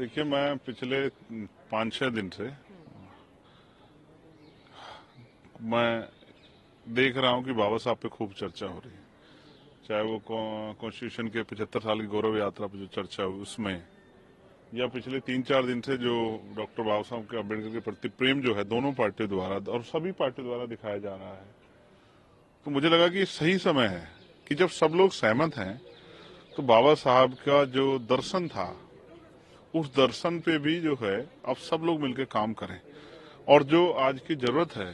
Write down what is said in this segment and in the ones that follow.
देखिए, मैं पिछले 5-6 दिन से मैं देख रहा हूं कि बाबा साहब पे खूब चर्चा हो रही है। चाहे वो कॉन्स्टिट्यूशन के 75 साल की गौरव यात्रा पर जो चर्चा हुई उसमें, या पिछले 3-4 दिन से जो डॉक्टर बाबा साहब के अम्बेडकर के प्रति प्रेम जो है दोनों पार्टियों द्वारा और सभी पार्टियों द्वारा दिखाया जा रहा है, तो मुझे लगा कि ये सही समय है कि जब सब लोग सहमत हैं तो बाबा साहब का जो दर्शन था उस दर्शन पे भी जो है अब सब लोग मिलकर काम करें। और जो आज की जरूरत है,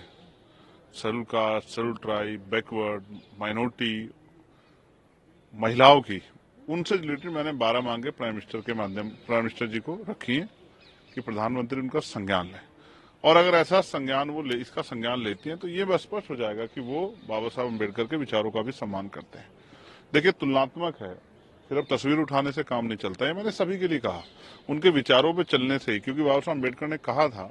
schedule caste, schedule tribe, backward, minority, महिलाओं की, उनसे रिलेटेड मैंने 12 मांगे प्राइम मिनिस्टर जी को रखी हैं कि प्रधानमंत्री उनका संज्ञान लें। और अगर ऐसा संज्ञान इसका संज्ञान लेती हैं तो ये बस स्पष्ट हो जाएगा कि वो बाबा साहब अम्बेडकर के विचारों का भी सम्मान करते हैं। देखिए, तुलनात्मक है, सिर्फ तस्वीर उठाने से काम नहीं चलता है। मैंने सभी के लिए कहा, उनके विचारों पे चलने से ही, क्योंकि बाबा साहब अम्बेडकर ने कहा था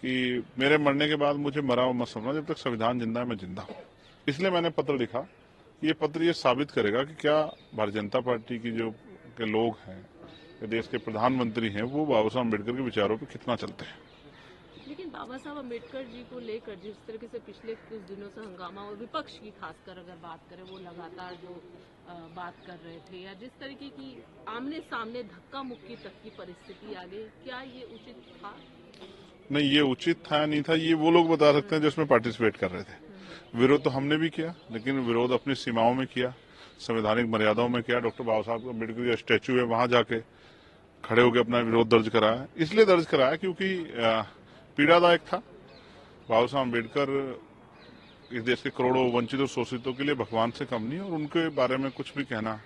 कि मेरे मरने के बाद मुझे मरा हुआ मत समझना, जब तक संविधान जिंदा है मैं जिंदा हूं। इसलिए मैंने पत्र लिखा। ये पत्र ये साबित करेगा कि क्या भारतीय जनता पार्टी की जो के लोग हैं, देश के प्रधानमंत्री हैं, वो बाबा साहब अम्बेडकर के विचारों पे कितना चलते हैं। लेकिन बाबा साहब अम्बेडकर जी को लेकर जिस तरीके से पिछले कुछ दिनों से हंगामा, और विपक्ष की खासकर अगर बात करें, वो लगातार जो बात कर रहे थे, या जिस तरीके की आमने सामने धक्का मुक्की तक की परिस्थिति आ गई, क्या ये उचित था? नहीं, ये उचित था नहीं था, ये वो लोग बता सकते हैं जो इसमें पार्टिसिपेट कर रहे थे। विरोध तो हमने भी किया, लेकिन विरोध अपनी सीमाओं में किया, संवैधानिक मर्यादाओं में किया। डॉक्टर बाबा साहब अम्बेडकर का स्टैच्यू है, वहां जाके खड़े होकर अपना विरोध दर्ज कराया। इसलिए दर्ज कराया क्योंकि पीड़ादायक था। बाबा साहब अम्बेडकर इस देश के करोड़ों वंचित और शोषितों के लिए भगवान से कम नहीं, और उनके बारे में कुछ भी कहना,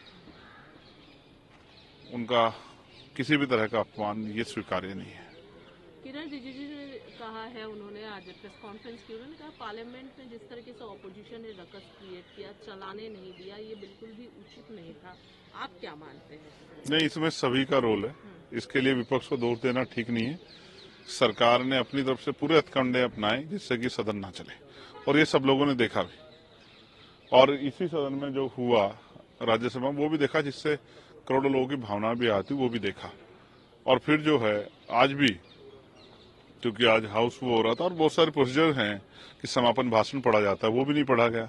उनका किसी भी तरह का अपमान, ये स्वीकार्य नहीं है। किरण रिजिजू ने कहा है, उन्होंने आज प्रेस कॉन्फ्रेंस की, उन्होंने कहा पार्लियामेंट में जिस तरीके से ऑपोजिशन ने रकस क्रिएट किया, चलाने नहीं दिया, ये बिल्कुल भी उचित नहीं था। आप क्या मानते हैं? नहीं, इसमें सभी का रोल है। इसके लिए विपक्ष को दोष देना ठीक नहीं है। सरकार ने अपनी तरफ से पूरे हथकंडे अपनाए जिससे कि सदन ना चले, और ये सब लोगों ने देखा भी। और इसी सदन में जो हुआ राज्यसभा में, वो भी देखा, जिससे करोड़ों लोगों की भावना भी आती, वो भी देखा। और फिर जो है आज भी, क्योंकि आज हाउस वो हो रहा था और बहुत सारे प्रोसीजर हैं कि समापन भाषण पढ़ा जाता है, वो भी नहीं पढ़ा गया।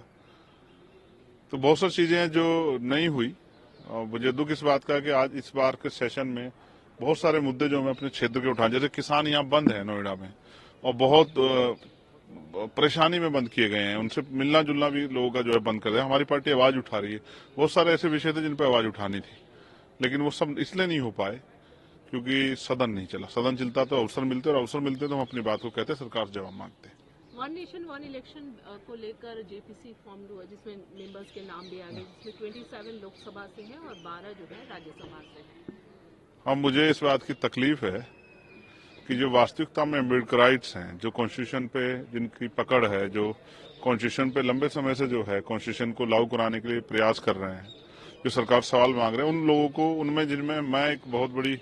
तो बहुत सारी चीजें हैं जो नहीं हुई। और मुझे दुख इस बात का कि आज इस बार के सेशन में बहुत सारे मुद्दे जो मैं अपने क्षेत्र के उठाए, जैसे किसान यहाँ बंद है नोएडा में, और बहुत परेशानी में बंद किए गए हैं, उनसे मिलना जुलना भी लोगों का जो है बंद कर दिया। हमारी पार्टी आवाज उठा रही है। बहुत सारे ऐसे विषय थे जिन पर आवाज उठानी थी, लेकिन वो सब इसलिए नहीं हो पाए क्योंकि सदन नहीं चला। सदन चलता तो अवसर मिलते, और अवसर मिलते तो हम अपनी बात को कहते, सरकार से जवाब मांगते। वन नेशन वन इलेक्शन को लेकर जेपीसी फॉर्म हुआ, जिसमें मेंबर्स के नाम भी आ गए, जिसमें 27 लोकसभा से हैं और 12 जो है राज्यसभा से हैं। अब मुझे इस बात की तकलीफ है कि जो वास्तविकता में अम्बेडकराइट्स हैं, जो कॉन्स्टिट्यूशन पे जिनकी पकड़ है, जो कॉन्स्टिट्यूशन पे लंबे समय से जो है कॉन्स्टिट्यूशन को लागू कराने के लिए प्रयास कर रहे हैं, जो सरकार सवाल मांग रहे हैं, उन लोगों को, उनमें जिनमें मैं एक बहुत बड़ी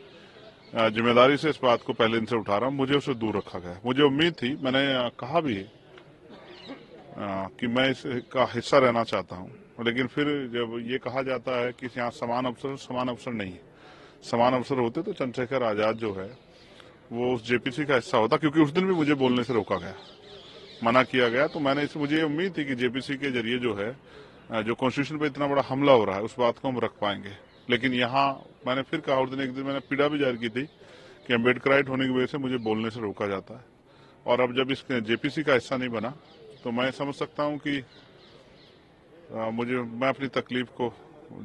जिम्मेदारी से इस बात को पहले दिन से उठा रहा हूँ, मुझे उसे दूर रखा गया। मुझे उम्मीद थी, मैंने कहा भी कि मैं इसका हिस्सा रहना चाहता हूँ, लेकिन फिर जब ये कहा जाता है कि यहाँ समान अवसर नहीं है। समान अवसर होते तो चंद्रशेखर आजाद जो है वो उस जेपीसी का हिस्सा होता, क्योंकि उस दिन भी मुझे बोलने से रोका गया, मना किया गया। तो मुझे उम्मीद थी कि जेपीसी के जरिए जो है जो कॉन्स्टिट्यूशन पे इतना बड़ा हमला हो रहा है, उस बात को हम रख पाएंगे। लेकिन यहाँ मैंने फिर कहा, उस दिन एक दिन मैंने पीड़ा भी जारी की थी कि अम्बेडकराइट होने की वजह से मुझे बोलने से रोका जाता है। और अब जब इस जेपीसी का हिस्सा नहीं बना तो मैं समझ सकता हूँ कि मैं अपनी तकलीफ को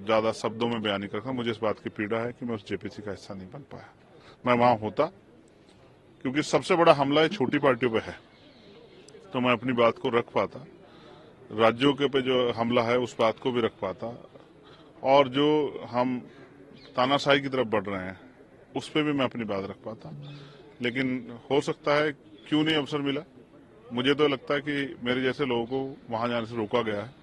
ज्यादा शब्दों में बयान नहीं कर सकता। मुझे इस बात की पीड़ा है कि मैं उस जेपीसी का हिस्सा नहीं बन पाया। मैं वहां होता, क्योंकि सबसे बड़ा हमला है छोटी पार्टियों पे है, तो मैं अपनी बात को रख पाता। राज्यों के पे जो हमला है उस बात को भी रख पाता, और जो हम तानाशाही की तरफ बढ़ रहे हैं उस पे भी मैं अपनी बात रख पाता। लेकिन हो सकता है क्यों नहीं अवसर मिला। मुझे तो लगता है कि मेरे जैसे लोगों को वहां जाने से रोका गया है।